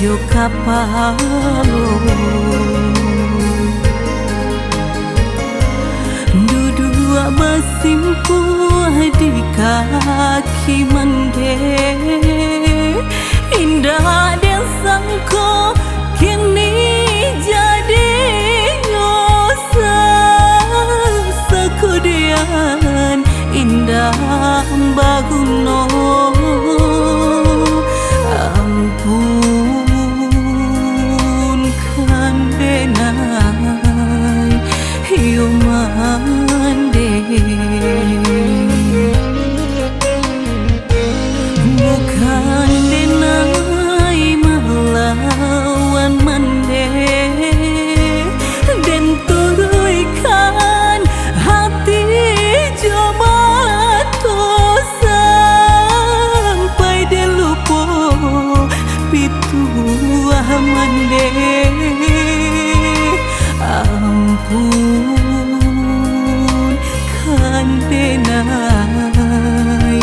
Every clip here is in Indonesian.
jo kapalo dudua basimpu di kaki mande indah dan sangko kini jadi ngosah sekudian indah baguno ampunkan denai hiu mande bukan denai melawan mande dan turunkan hati coba sampai delupo pitu mande ampun kan denai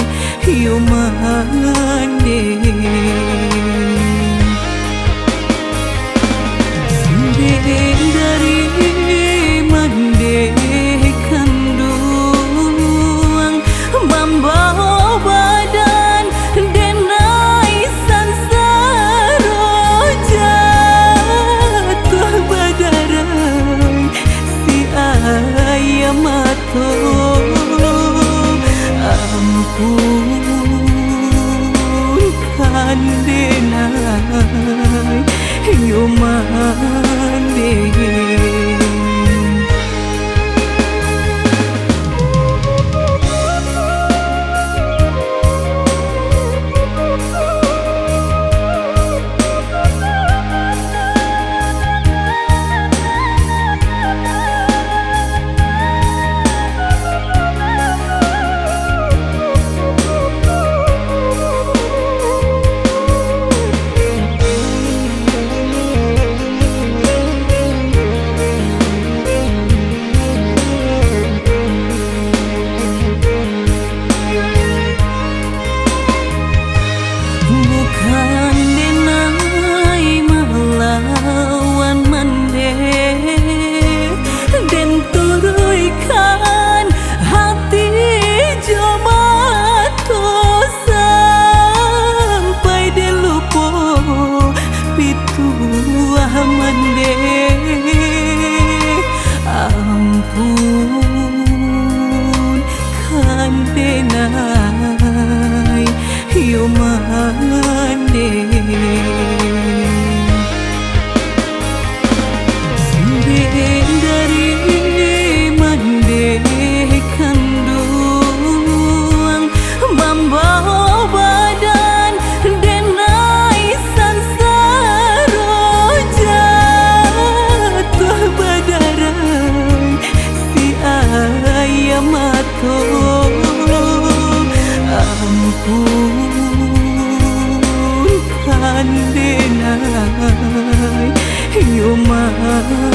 hiu mande dari mande kandung membawa badan denai sansaro jatuh badarai si ayam mato ampunkan denai hiu mande mande ampun kan denai hiu mande dari mande kandung membawa badan denai sansaro jatuh badarai si ayam mato ampunkan denai hiu mande